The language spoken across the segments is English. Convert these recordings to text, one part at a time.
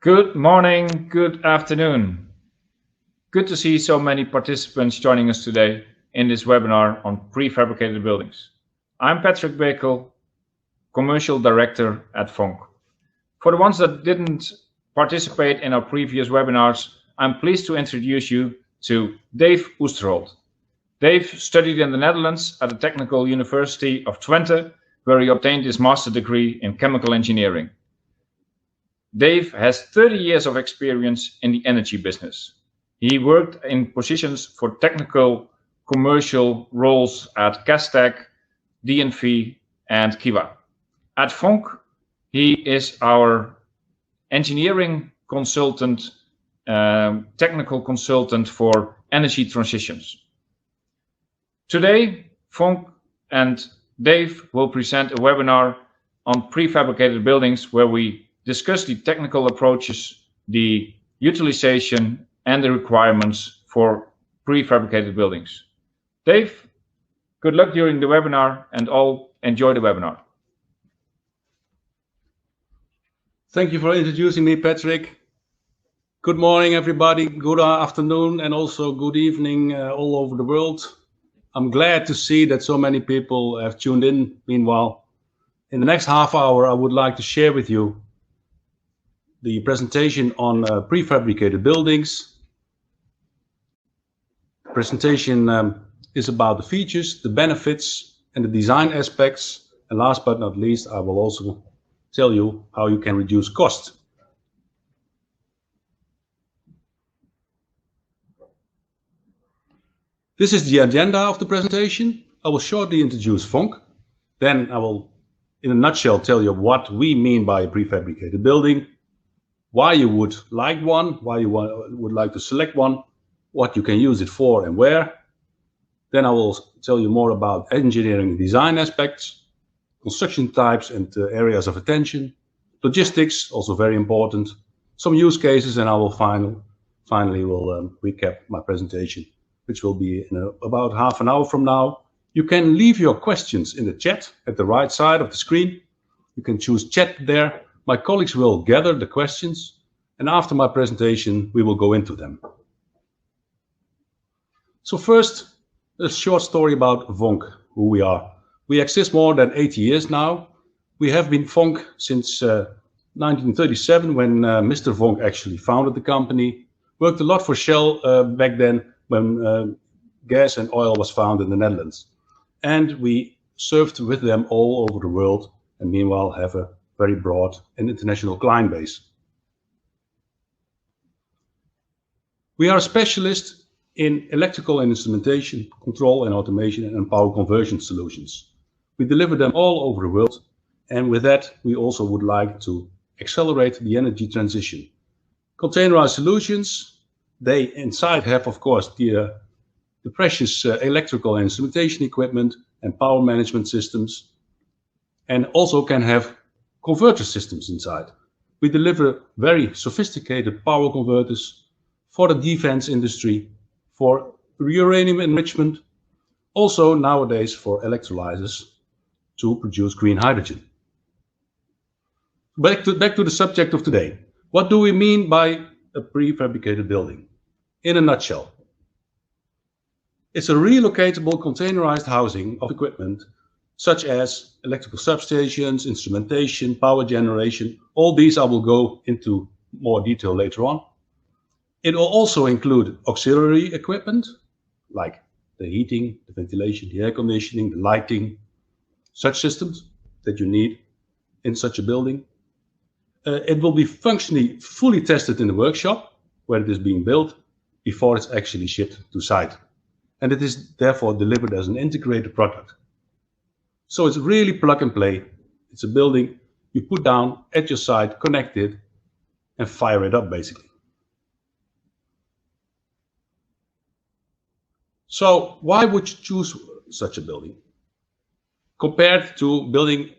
Good morning, good afternoon. Good to see so many participants joining us today in this webinar on prefabricated buildings. I'm Patrick Bekel, Commercial Director at VONK. For the ones that didn't participate in our previous webinars, I'm pleased to introduce you to Dave Oesterholt. Dave studied in the Netherlands at the Technical University of Twente, where he obtained his master's degree in chemical engineering. Dave has 30 years of experience in the energy business. He worked in positions for technical commercial roles at Castec, DNV, and Kiwa. At VONK, he is our engineering consultant, technical consultant for energy transitions. Today, VONK and Dave will present a webinar on prefabricated buildings where we discuss the technical approaches, the utilization, and the requirements for prefabricated buildings. Dave, good luck during the webinar and all enjoy the webinar. Thank you for introducing me, Patrick. Good morning, everybody. Good afternoon and also good evening all over the world. I'm glad to see that so many people have tuned in. Meanwhile, in the next half hour, I would like to share with you the presentation on prefabricated buildings. The presentation is about the features, the benefits, and the design aspects. And last but not least, I will also tell you how you can reduce cost. This is the agenda of the presentation. I will shortly introduce VONK. Then I will, in a nutshell, tell you what we mean by a prefabricated building, why you would like one, why you would like to select one, what you can use it for and where. Then I will tell you more about engineering and design aspects, construction types and areas of attention, logistics, also very important, some use cases, and I will finally will recap my presentation, which will be in about half an hour from now. You can leave your questions in the chat at the right side of the screen. You can choose chat there. My colleagues will gather the questions, and after my presentation, we will go into them. So first, a short story about VONK, who we are. We exist more than 80 years now. We have been VONK since 1937, when Mr. VONK actually founded the company. Worked a lot for Shell back then, when gas and oil was found in the Netherlands. And we served with them all over the world, and meanwhile have a very broad and international client base. We are a specialist in electrical and instrumentation, control and automation, and power conversion solutions. We deliver them all over the world, and with that we also would like to accelerate the energy transition. Containerized solutions, they inside have, of course, the precious electrical and instrumentation equipment and power management systems, and also can have converter systems inside. We deliver very sophisticated power converters for the defense industry, for uranium enrichment, also nowadays for electrolyzers to produce green hydrogen. Back to the subject of today. What do we mean by a prefabricated building? In a nutshell, it's a relocatable containerized housing of equipment such as electrical substations, instrumentation, power generation. All these I will go into more detail later on. It will also include auxiliary equipment like the heating, the ventilation, the air conditioning, the lighting, such systems that you need in such a building. It will be functionally fully tested in the workshop where it is being built before it's actually shipped to site. And it is therefore delivered as an integrated product. So it's really plug and play. It's a building you put down at your site, connect it, and fire it up basically. So why would you choose such a building compared to building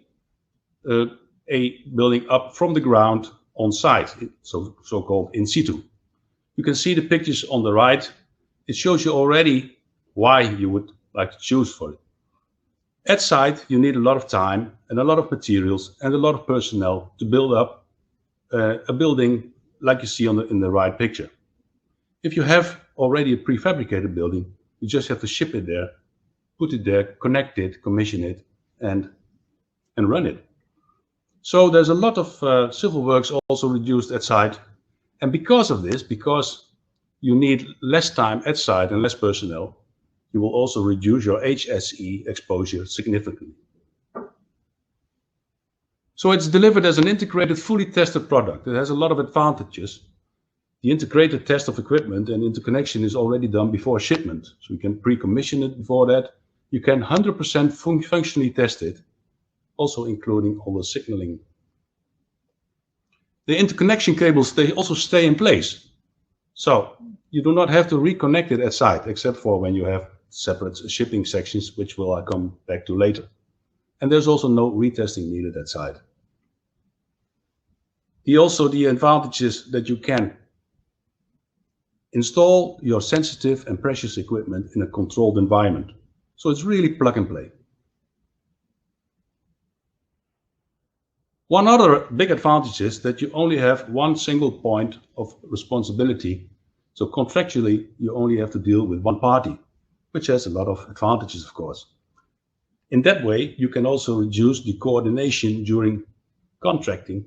a building up from the ground on site, so-called in situ? You can see the pictures on the right. It shows you already why you would like to choose for it. At site, you need a lot of time and a lot of materials and a lot of personnel to build up a building like you see in the right picture. If you have already a prefabricated building, you just have to ship it there, put it there, connect it, commission it, and run it. So there's a lot of civil works also reduced at site. And because of this, because you need less time at site and less personnel, you will also reduce your HSE exposure significantly. So it's delivered as an integrated, fully tested product. It has a lot of advantages. The integrated test of equipment and interconnection is already done before shipment. So you can pre-commission it before that. You can 100% functionally test it, also including all the signaling. The interconnection cables, they also stay in place. So you do not have to reconnect it at site, except for when you have separate shipping sections, which will I come back to later. And there's also no retesting needed at site. The advantages that you can install your sensitive and precious equipment in a controlled environment. So it's really plug and play. One other big advantage is that you only have one single point of responsibility. So contractually, you only have to deal with one party, which has a lot of advantages, of course. In that way, you can also reduce the coordination during contracting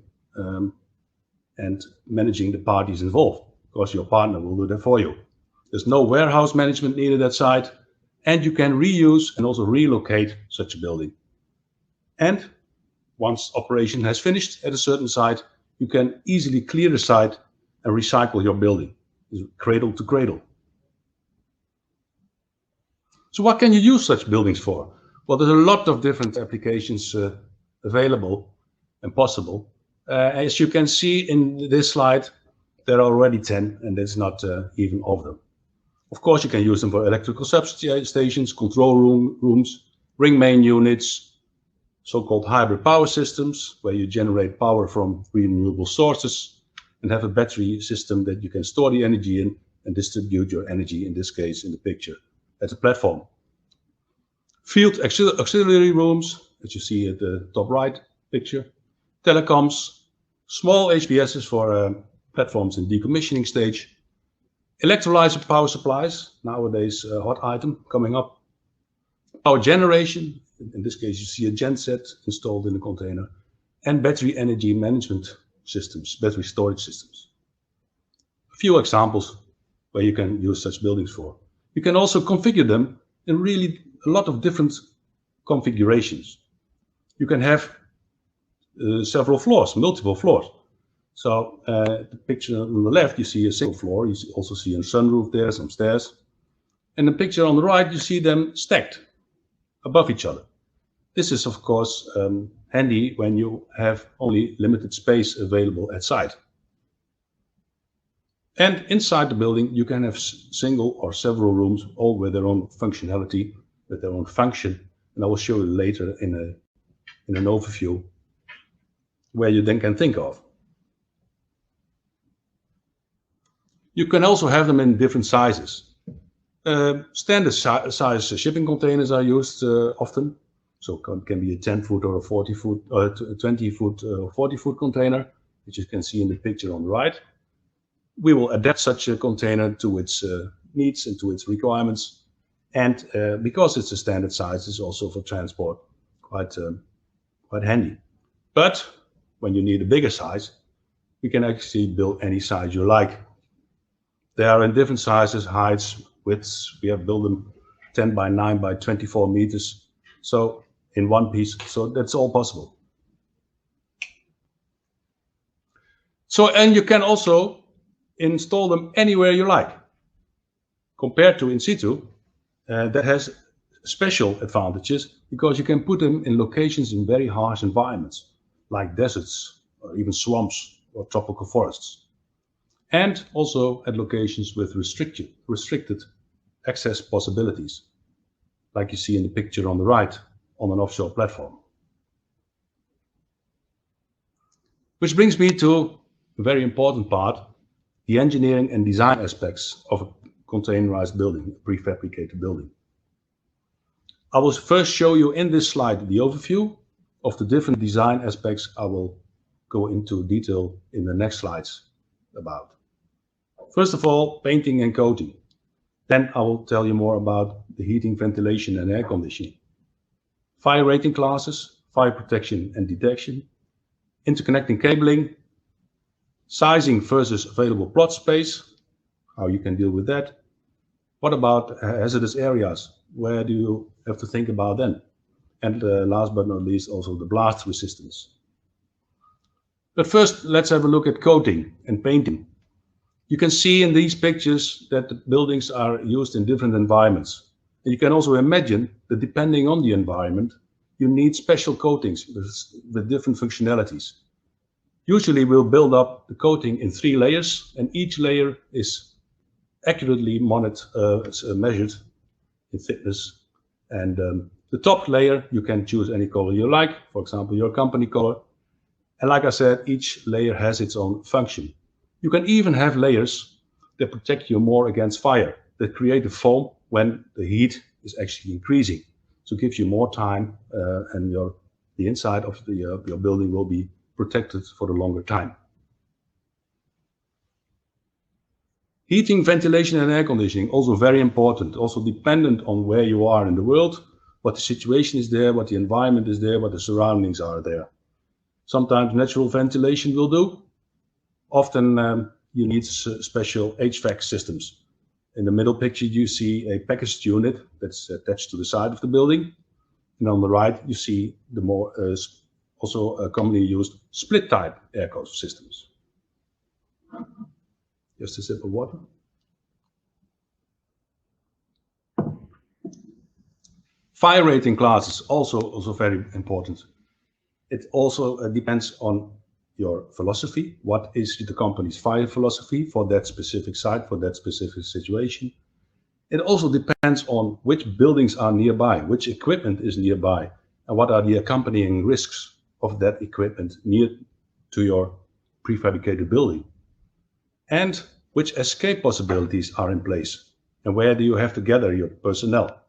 and managing the parties involved, because your partner will do that for you. There's no warehouse management needed at site, and you can reuse and also relocate such a building. And once operation has finished at a certain site, you can easily clear the site and recycle your building, cradle to cradle. So what can you use such buildings for? Well, there's a lot of different applications available and possible. As you can see in this slide, there are already 10, and that's not even all of them. Of course, you can use them for electrical substations, control rooms, ring main units, so-called hybrid power systems, where you generate power from renewable sources and have a battery system that you can store the energy in and distribute your energy, in this case, in the picture, at a platform. Field auxiliary rooms, as you see at the top right picture, telecoms, small HBSs for platforms in decommissioning stage, electrolyzer power supplies, nowadays a hot item coming up, power generation, in this case you see a genset installed in the container, and battery energy management systems, battery storage systems. A few examples where you can use such buildings for. You can also configure them in really a lot of different configurations. You can have several floors, multiple floors. So the picture on the left, you see a single floor. You also see a sunroof there, some stairs. And the picture on the right, you see them stacked above each other. This is, of course, handy when you have only limited space available at site. And inside the building, you can have single or several rooms, all with their own functionality, with their own function. And I will show you later in an overview where you then can think of. You can also have them in different sizes. Standard size shipping containers are used often. So it can be a 10-foot or a 40-foot, or a 20-foot or 40-foot container, which you can see in the picture on the right. We will adapt such a container to its needs and to its requirements. And because it's a standard size, it's also for transport quite handy. But when you need a bigger size, you can actually build any size you like. They are in different sizes, heights, widths. We have built them 10 by 9 by 24 meters. So in one piece, so that's all possible. So, and you can also install them anywhere you like. Compared to in situ, that has special advantages because you can put them in locations in very harsh environments, like deserts or even swamps or tropical forests. And also at locations with restricted access possibilities, like you see in the picture on the right, on an offshore platform. Which brings me to a very important part, the engineering and design aspects of a containerized building, a prefabricated building. I will first show you in this slide the overview of the different design aspects. I will go into detail in the next slides. about. First of all, painting and coating. Then I will tell you more about the heating, ventilation and air conditioning. Fire rating classes, fire protection and detection, interconnecting cabling, sizing versus available plot space, how you can deal with that. What about hazardous areas? Where do you have to think about then? And last but not least, also the blast resistance. But first, let's have a look at coating and painting. You can see in these pictures that the buildings are used in different environments. And you can also imagine that depending on the environment, you need special coatings with different functionalities. Usually we'll build up the coating in 3 layers, and each layer is accurately measured in thickness. And the top layer, you can choose any color you like, for example, your company color. And like I said, each layer has its own function. You can even have layers that protect you more against fire, that create a foam when the heat is actually increasing. So it gives you more time and the inside of your building will be protected for the longer time. Heating, ventilation and air conditioning, also very important, also dependent on where you are in the world, what the situation is there, what the environment is there, what the surroundings are there. Sometimes natural ventilation will do. Often you need special HVAC systems. In the middle picture you see a packaged unit that's attached to the side of the building. And on the right you see the more also commonly used split type airco systems. Just a sip of water. Fire rating classes also very important. It also depends on your philosophy. What is the company's fire philosophy for that specific site, for that specific situation? It also depends on which buildings are nearby, which equipment is nearby, and what are the accompanying risks of that equipment near to your prefabricated building. And which escape possibilities are in place, and where do you have to gather your personnel?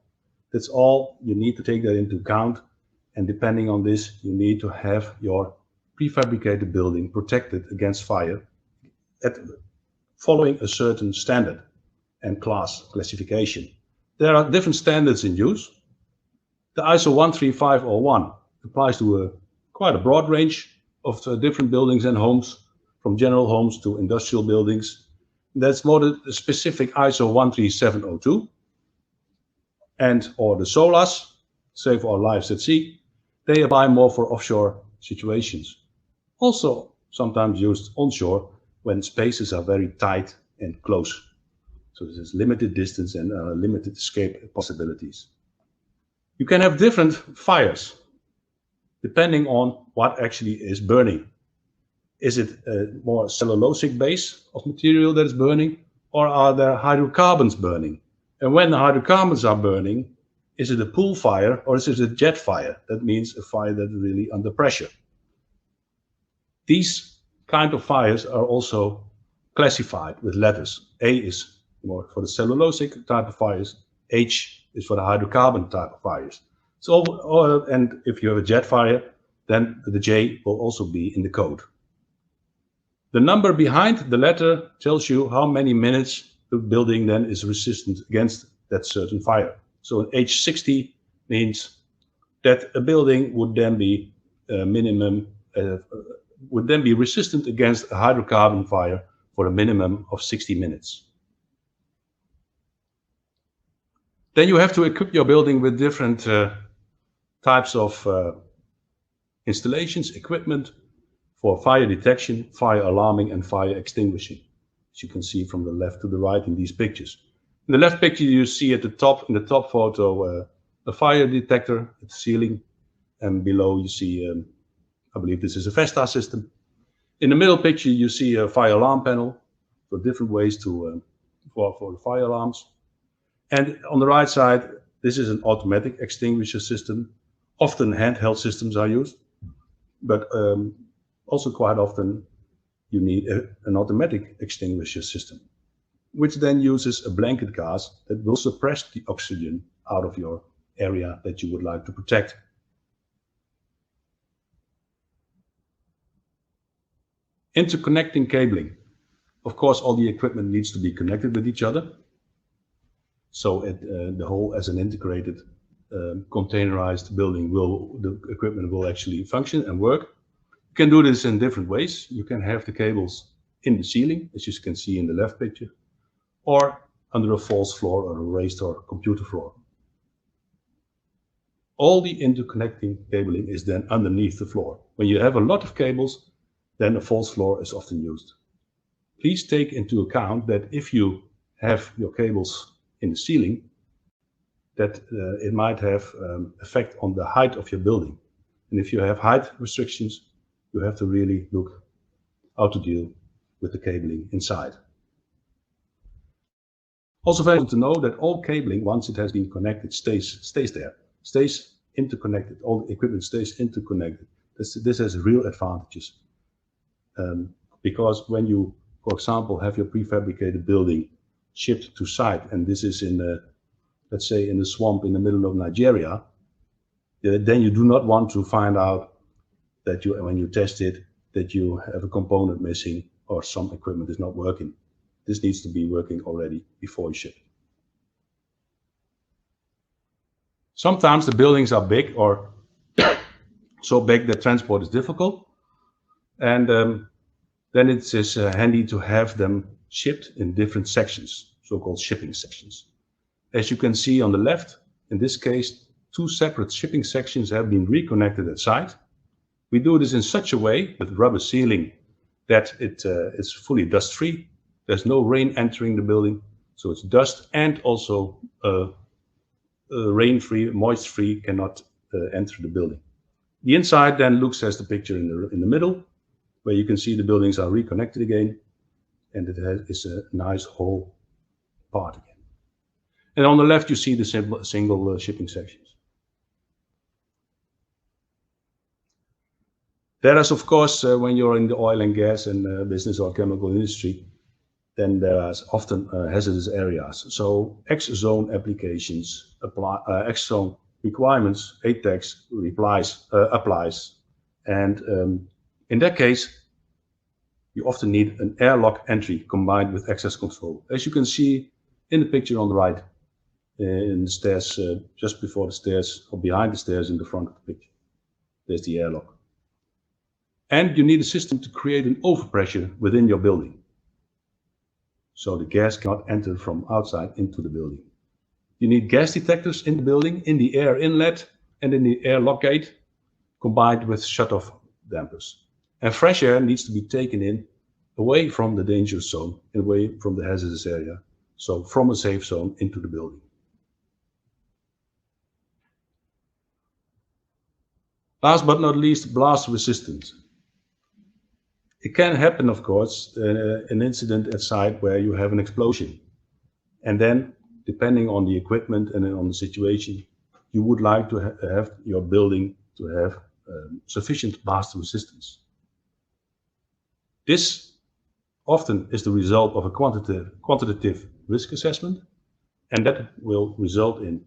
That's all you need to take that into account. And depending on this, you need to have your prefabricated building protected against fire following a certain standard and classification. There are different standards in use. The ISO 13501 applies to quite a broad range of different buildings and homes, from general homes to industrial buildings. That's more the specific ISO 13702 or the SOLAS, Save Our Lives at Sea. They apply more for offshore situations. Also sometimes used onshore when spaces are very tight and close. So there's limited distance and limited escape possibilities. You can have different fires depending on what actually is burning. Is it a more cellulosic base of material that is burning, or are there hydrocarbons burning? And when the hydrocarbons are burning, is it a pool fire or is it a jet fire? That means a fire that is really under pressure. These kind of fires are also classified with letters. A is more for the cellulosic type of fires. H is for the hydrocarbon type of fires. So, and if you have a jet fire, then the J will also be in the code. The number behind the letter tells you how many minutes the building then is resistant against that certain fire. So an H60 means that a building would then be resistant against a hydrocarbon fire for a minimum of 60 minutes. Then you have to equip your building with different types of installations, equipment for fire detection, fire alarming and fire extinguishing, as you can see from the left to the right in these pictures. In the left picture you see at the top, in the top photo, a fire detector at the ceiling, and below you see, I believe this is a Vesta system. In the middle picture you see a fire alarm panel for different ways to for the fire alarms. And on the right side, this is an automatic extinguisher system. Often handheld systems are used, but also quite often you need an automatic extinguisher system, which then uses a blanket gas that will suppress the oxygen out of your area that you would like to protect. Interconnecting cabling. Of course, all the equipment needs to be connected with each other. So the whole as an integrated containerized building the equipment will actually function and work. You can do this in different ways. You can have the cables in the ceiling, as you can see in the left picture, or under a false floor or a raised or computer floor. All the interconnecting cabling is then underneath the floor. When you have a lot of cables, then a false floor is often used. Please take into account that if you have your cables in the ceiling, that it might have effect on the height of your building. And if you have height restrictions, you have to really look how to deal with the cabling inside. Also very important to know that all cabling, once it has been connected, stays there, stays interconnected. All the equipment stays interconnected. This has real advantages. Because when you, for example, have your prefabricated building shipped to site, and this is in let's say in a swamp in the middle of Nigeria, then you do not want to find out that when you test it, that you have a component missing or some equipment is not working. This needs to be working already before you ship. Sometimes the buildings are big or so big that transport is difficult, and then it is handy to have them shipped in different sections, so-called shipping sections. As you can see on the left, in this case, 2 separate shipping sections have been reconnected at site. We do this in such a way with rubber sealing that it is fully dust-free. There's no rain entering the building, so it's dust and also rain-free, moist-free, cannot enter the building. The inside then looks as the picture in the middle, where you can see the buildings are reconnected again, and it is a nice whole part again. And on the left, you see the single shipping sections. There is, of course, when you're in the oil and gas and business or chemical industry, then there are often hazardous areas. So X-zone applications X-zone requirements, ATEX applies. And in that case, you often need an airlock entry combined with access control. As you can see in the picture on the right, in the stairs, just before the stairs or behind the stairs in the front of the picture. There's the airlock. And you need a system to create an overpressure within your building, so the gas cannot enter from outside into the building. You need gas detectors in the building, in the air inlet and in the airlock gate, combined with shut-off dampers. And fresh air needs to be taken in away from the danger zone, away from the hazardous area, so from a safe zone into the building. Last but not least, blast resistance. It can happen, of course, an incident at site where you have an explosion. And then, depending on the equipment and on the situation, you would like to have your building to have sufficient blast resistance. This often is the result of a quantitative risk assessment, and that will result in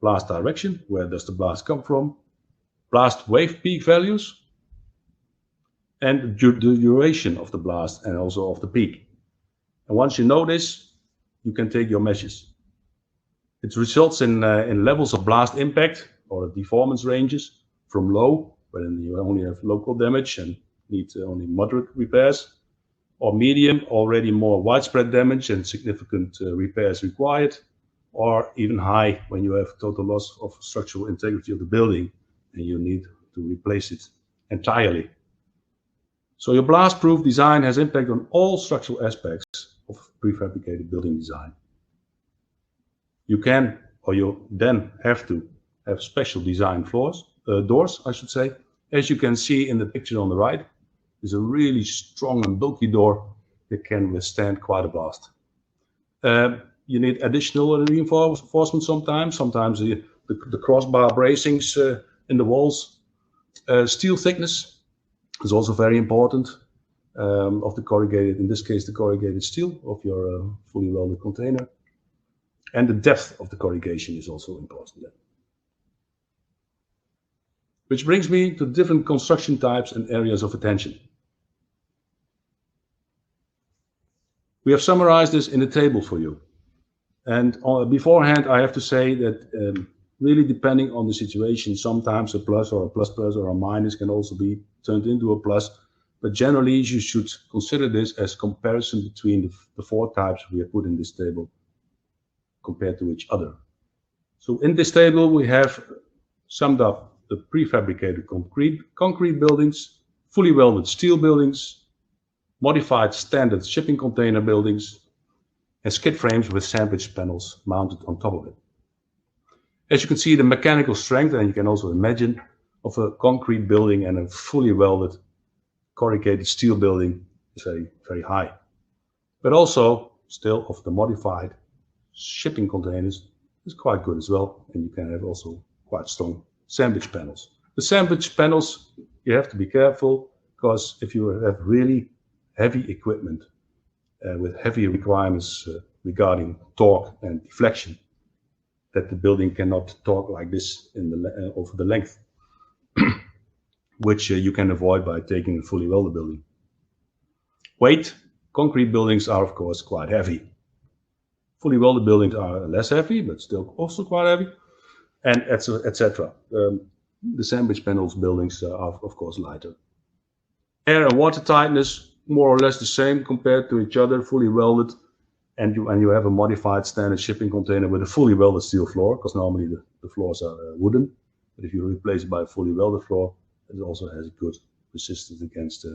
blast direction, where does the blast come from, blast wave peak values, and the duration of the blast and also of the peak. And once you know this, you can take your measures. It results in levels of blast impact or deformance ranges from low, when you only have local damage and need only moderate repairs, or medium, already more widespread damage and significant repairs required, or even high, when you have total loss of structural integrity of the building and you need to replace it entirely. So your blast-proof design has impact on all structural aspects of prefabricated building design. You can, or you then have to have special design doors, I should say. As you can see in the picture on the right, is a really strong and bulky door that can withstand quite a blast. You need additional reinforcement sometimes. Sometimes the crossbar bracings in the walls. Steel thickness is also very important of the corrugated, in this case the corrugated steel of your fully welded container. And the depth of the corrugation is also important. Which brings me to different construction types and areas of attention. We have summarized this in a table for you. And beforehand, I have to say that really depending on the situation, sometimes a plus or a plus plus or a minus can also be turned into a plus. But generally, you should consider this as comparison between the four types we have put in this table compared to each other. So in this table, we have summed up the prefabricated concrete buildings, fully welded steel buildings, modified standard shipping container buildings, and skid frames with sandwich panels mounted on top of it. As you can see, the mechanical strength, and you can also imagine, of a concrete building and a fully welded corrugated steel building is very, very high. But also, still, of the modified shipping containers is quite good as well, and you can have also quite strong sandwich panels. The sandwich panels, you have to be careful, because if you have really heavy equipment with heavy requirements regarding torque and deflection, that the building cannot torque like this over the length, which you can avoid by taking a fully welded building. Weight, concrete buildings are of course quite heavy. Fully welded buildings are less heavy, but still also quite heavy, and etc. The sandwich panels buildings are of course lighter. Air and water tightness, more or less the same compared to each other, fully welded, and you have a modified standard shipping container with a fully welded steel floor, because normally the floors are wooden, but if you replace it by a fully welded floor, it also has good resistance against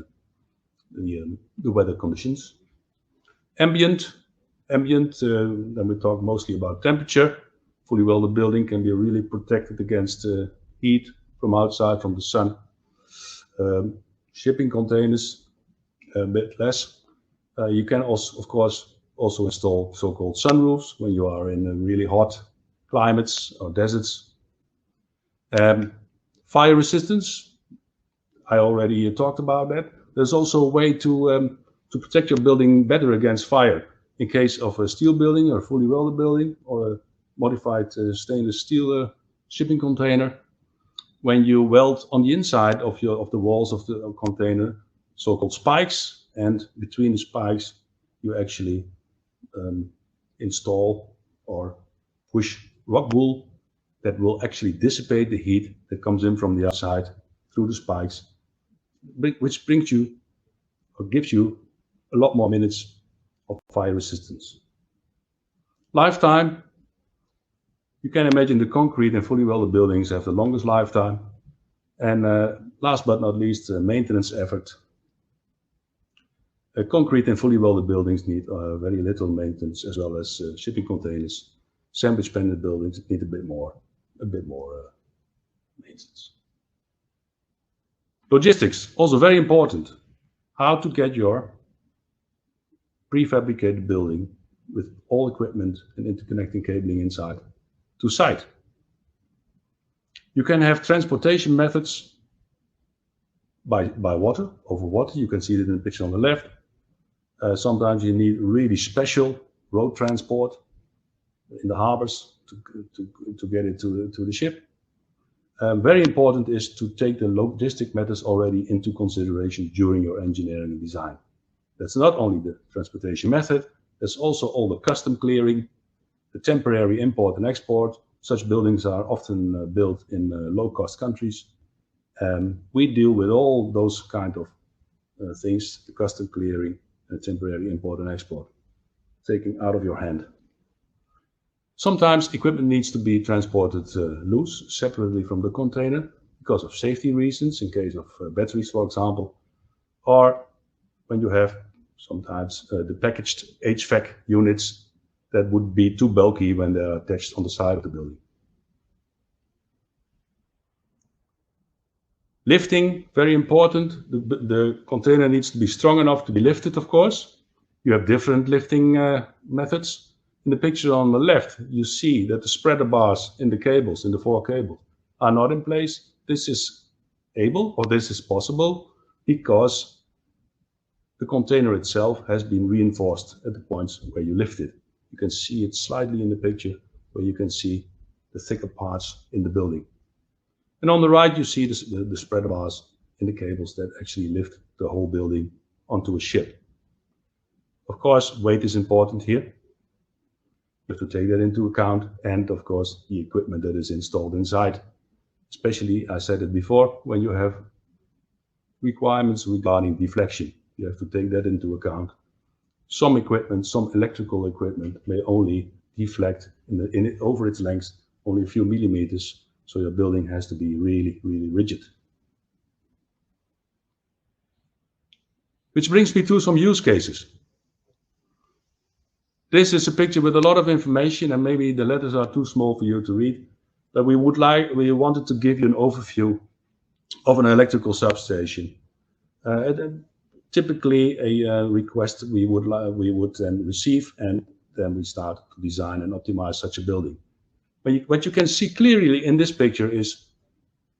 the weather conditions. Ambient, then we talk mostly about temperature. Fully welded building can be really protected against heat from outside, from the sun. Shipping containers, a bit less. You can also, of course, also install so-called sunroofs when you are in really hot climates or deserts. Fire resistance, I already talked about that. There's also a way to protect your building better against fire in case of a steel building or a fully welded building or a modified stainless steel shipping container. When you weld on the inside of the walls of the container, so-called spikes, and between the spikes you actually install or push rock wool that will actually dissipate the heat that comes in from the outside through the spikes, which brings you or gives you a lot more minutes of fire resistance. Lifetime, you can imagine the concrete and fully welded buildings have the longest lifetime. And last but not least, maintenance effort. Concrete and fully welded buildings need very little maintenance, as well as shipping containers. Sandwich panel buildings need a bit more maintenance. Logistics, also very important. How to get your prefabricated building with all equipment and interconnecting cabling inside to site. You can have transportation methods by water, over water. You can see it in the picture on the left. Sometimes you need really special road transport in the harbors to get it to the ship. Very important is to take the logistic methods already into consideration during your engineering and design. That's not only the transportation method, there's also all the custom clearing, the temporary import and export. Such buildings are often built in low-cost countries. We deal with all those kind of things, the custom clearing and temporary import and export, taking out of your hand. Sometimes equipment needs to be transported loose, separately from the container, because of safety reasons, in case of batteries, for example, or when you have sometimes the packaged HVAC units that would be too bulky when they're attached on the side of the building. Lifting, very important. The container needs to be strong enough to be lifted, of course. You have different lifting methods. In the picture on the left, you see that the spreader bars in the cables, in the four cables, are not in place. This is able, or this is possible, because the container itself has been reinforced at the points where you lift it. You can see it slightly in the picture, where you can see the thicker parts in the building. And on the right, you see the spreader bars in the cables that actually lift the whole building onto a ship. Of course, weight is important here. You have to take that into account, and of course, the equipment that is installed inside. Especially, I said it before, when you have requirements regarding deflection, you have to take that into account. Some equipment, some electrical equipment may only deflect over its length only a few millimeters, so your building has to be really, really rigid. Which brings me to some use cases. This is a picture with a lot of information, and maybe the letters are too small for you to read, but we wanted to give you an overview of an electrical substation. Typically a request we would then receive, and then we start to design and optimize such a building. What you can see clearly in this picture is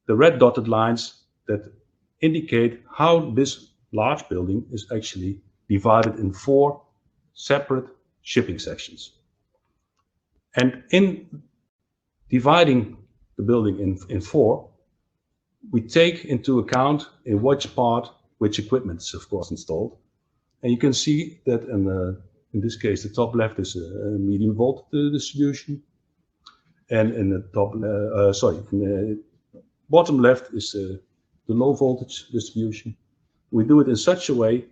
the red dotted lines that indicate how this large building is actually divided in 4 separate shipping sections. And in dividing the building in 4, we take into account in which part which equipment is of course installed. And you can see that in this case the top left is a medium volt distribution, and in the bottom left is the low voltage distribution. We do it in such a way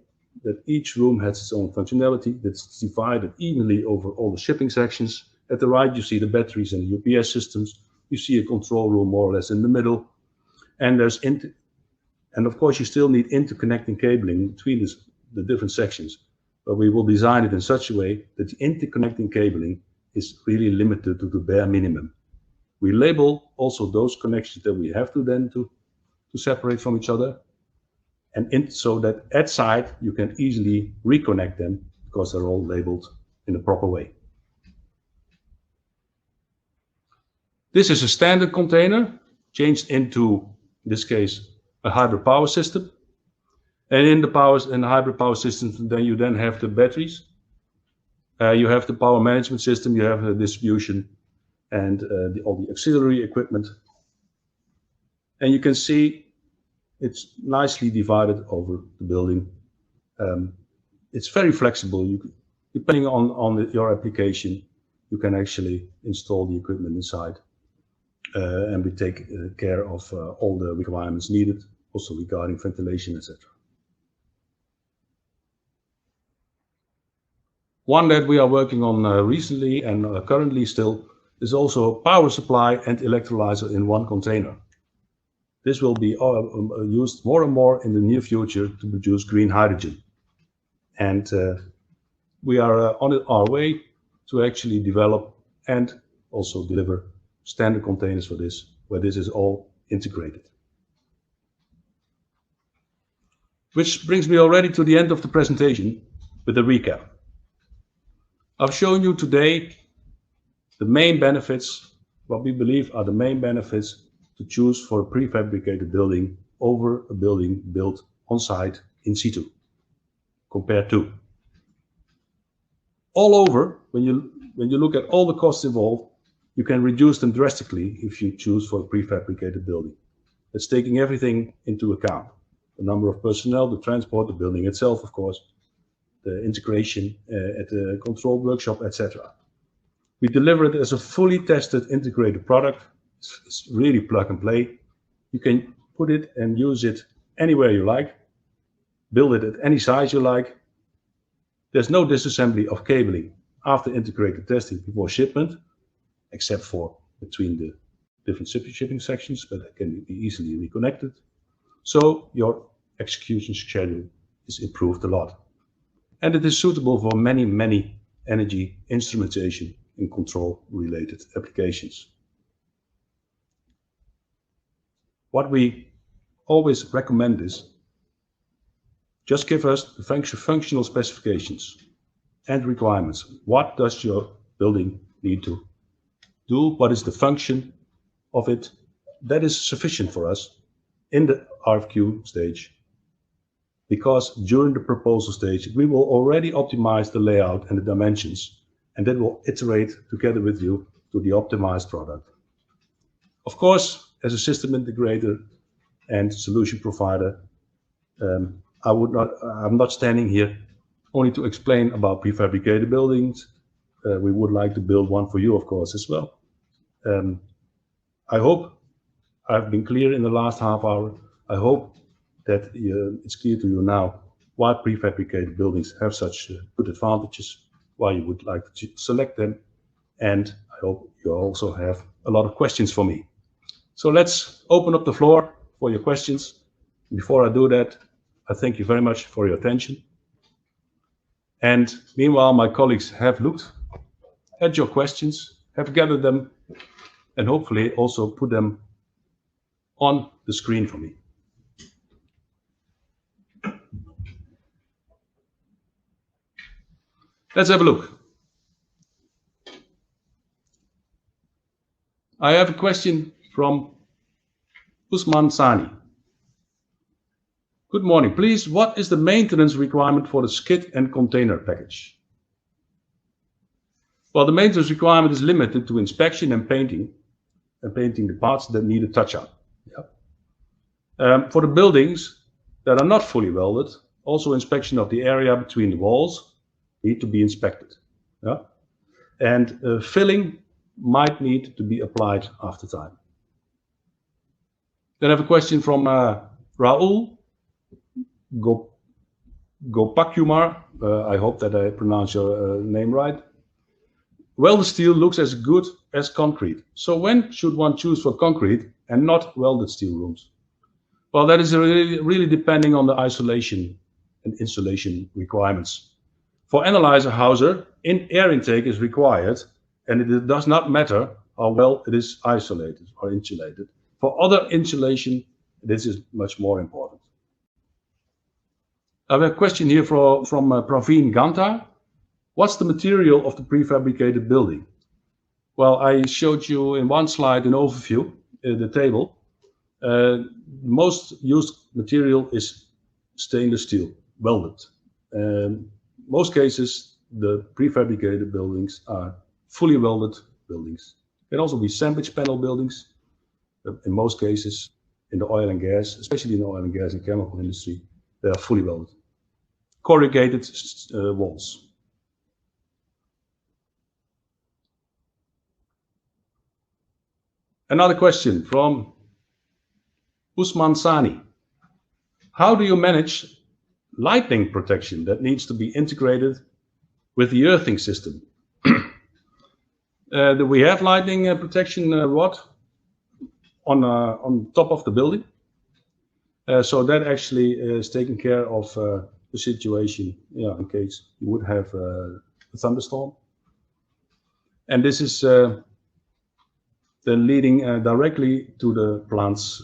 that each room has its own functionality, that's divided evenly over all the shipping sections. At the right you see the batteries and the UPS systems. You see a control room more or less in the middle, and and of course you still need interconnecting cabling between the different sections, but we will design it in such a way that the interconnecting cabling is really limited to the bare minimum. We label also those connections that we have to separate from each other, and so that at site you can easily reconnect them because they're all labeled in a proper way. This is a standard container changed into, in this case, a hybrid power system. And in the hybrid power system, then you have the batteries. You have the power management system, you have the distribution, and all the auxiliary equipment. And you can see it's nicely divided over the building. It's very flexible. Depending on your application, you can actually install the equipment inside. And we take care of all the requirements needed, also regarding ventilation, etc. One that we are working on recently and currently still is also power supply and electrolyzer in one container. This will be used more and more in the near future to produce green hydrogen. And we are on our way to actually develop and also deliver standard containers for this, where this is all integrated. Which brings me already to the end of the presentation with a recap. I've shown you today the main benefits, what we believe are the main benefits to choose for a prefabricated building over a building built on site in situ, compared to. All over, when you look at all the costs involved, you can reduce them drastically if you choose for a prefabricated building. It's taking everything into account. The number of personnel, the transport, the building itself, of course, the integration at the control workshop, etc. We deliver it as a fully tested integrated product. It's really plug and play. You can put it and use it anywhere you like, build it at any size you like. There's no disassembly of cabling after integrated testing before shipment, except for between the different shipping sections, but it can be easily reconnected. So your execution schedule is improved a lot. And it is suitable for many, many energy, instrumentation, and control related applications. What we always recommend is just give us the functional specifications and requirements. What does your building need to do? What is the function of it? That is sufficient for us in the RFQ stage, because during the proposal stage we will already optimize the layout and the dimensions, and then we'll iterate together with you to the optimized product. Of course, as a system integrator and solution provider, I'm not standing here only to explain about prefabricated buildings. We would like to build one for you, of course, as well. I hope I've been clear in the last half hour. I hope that it's clear to you now why prefabricated buildings have such good advantages, why you would like to select them, and I hope you also have a lot of questions for me. So let's open up the floor for your questions. Before I do that, I thank you very much for your attention. And meanwhile, my colleagues have looked at your questions, have gathered them, and hopefully also put them on the screen for me. Let's have a look. I have a question from Usman Sani. Good morning. Please, what is the maintenance requirement for the skid and container package? Well, the maintenance requirement is limited to inspection and painting the parts that need a touch-up. For the buildings that are not fully welded, also inspection of the area between the walls need to be inspected. And filling might need to be applied after time. Then I have a question from Raul Gopakumar. I hope that I pronounce your name right. Welded steel looks as good as concrete. So when should one choose for concrete and not welded steel rooms? Well, that is really depending on the isolation and insulation requirements. For analyzer houser, air intake is required, and it does not matter how well it is isolated or insulated. For other insulation, this is much more important. I have a question here from Praveen Ganta. What's the material of the prefabricated building? Well, I showed you in one slide an overview, the table. Most used material is stainless steel, welded. Most cases, the prefabricated buildings are fully welded buildings. It can also be sandwich panel buildings. In most cases, in the oil and gas, especially in the oil and gas and chemical industry, they are fully welded. Corrugated walls. Another question from Usman Sani. How do you manage lightning protection that needs to be integrated with the earthing system? We have lightning protection rod on top of the building. So that actually is taking care of the situation in case you would have a thunderstorm. And this is then leading directly to the plants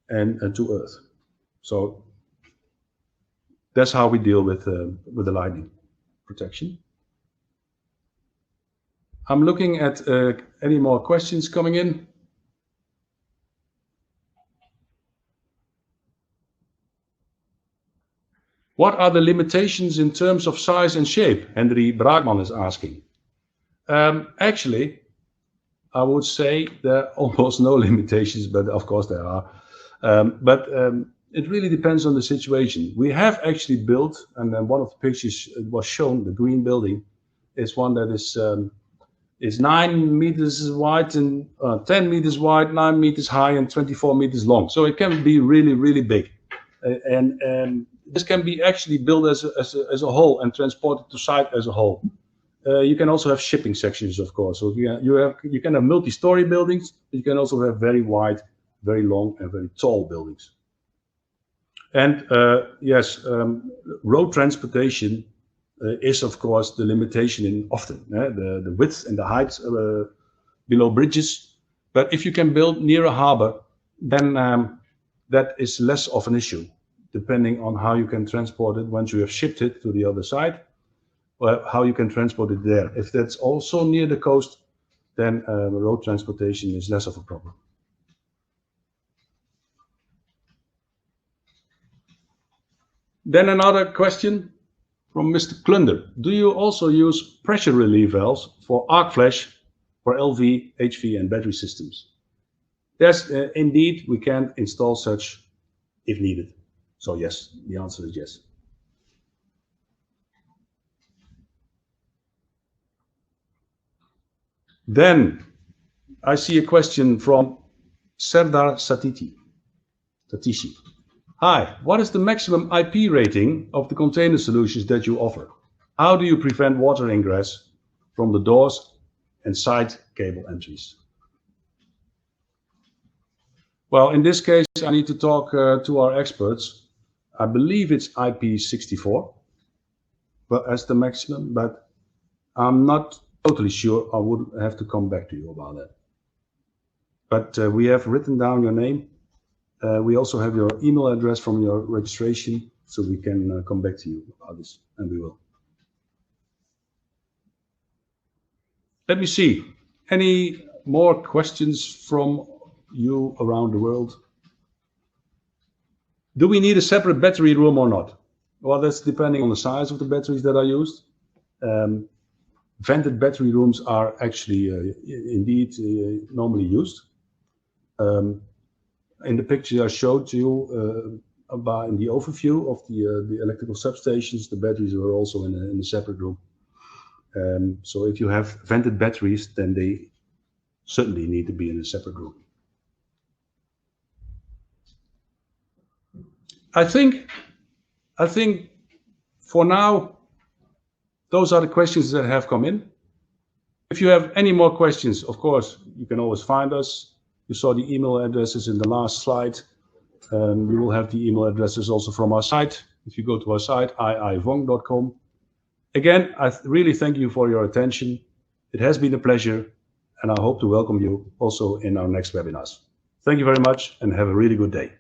and to earth. So that's how we deal with the lightning protection. I'm looking at any more questions coming in. What are the limitations in terms of size and shape? Henry Braakman is asking. Actually, I would say there are almost no limitations, but of course there are. It really depends on the situation. We have actually built, and then one of the pictures was shown, the green building, is one that is 9 meters wide and 10 meters wide, 9 meters high, and 24 meters long. So it can be really, really big. And this can be actually built as a whole and transported to site as a whole. You can also have shipping sections, of course. So you can have multi-story buildings, but you can also have very wide, very long, and very tall buildings. And yes, road transportation is, of course, the limitation in often the width and the height below bridges. But if you can build near a harbor, then that is less of an issue, depending on how you can transport it once you have shipped it to the other side, or how you can transport it there. If that's also near the coast, then road transportation is less of a problem. Then another question from Mr. Klunder. Do you also use pressure relief valves for arc flash for LV, HV, and battery systems? Yes, indeed, we can install such if needed. So yes, the answer is yes. Then I see a question from Serdar Satishi. Hi, what is the maximum IP rating of the container solutions that you offer? How do you prevent water ingress from the doors and side cable entries? Well, in this case, I need to talk to our experts. I believe it's IP64, but as the maximum, but I'm not totally sure. I would have to come back to you about that. But we have written down your name. We also have your email address from your registration, so we can come back to you about this, and we will. Let me see. Any more questions from you around the world? Do we need a separate battery room or not? Well, that's depending on the size of the batteries that are used. Vented battery rooms are actually indeed normally used. In the picture I showed you about in the overview of the electrical substations, the batteries are also in a separate room. So if you have vented batteries, then they certainly need to be in a separate room. I think for now, those are the questions that have come in. If you have any more questions, of course, you can always find us. You saw the email addresses in the last slide. You will have the email addresses also from our site. If you go to our site, iivonk.com. Again, I really thank you for your attention. It has been a pleasure, and I hope to welcome you also in our next webinars. Thank you very much, and have a really good day.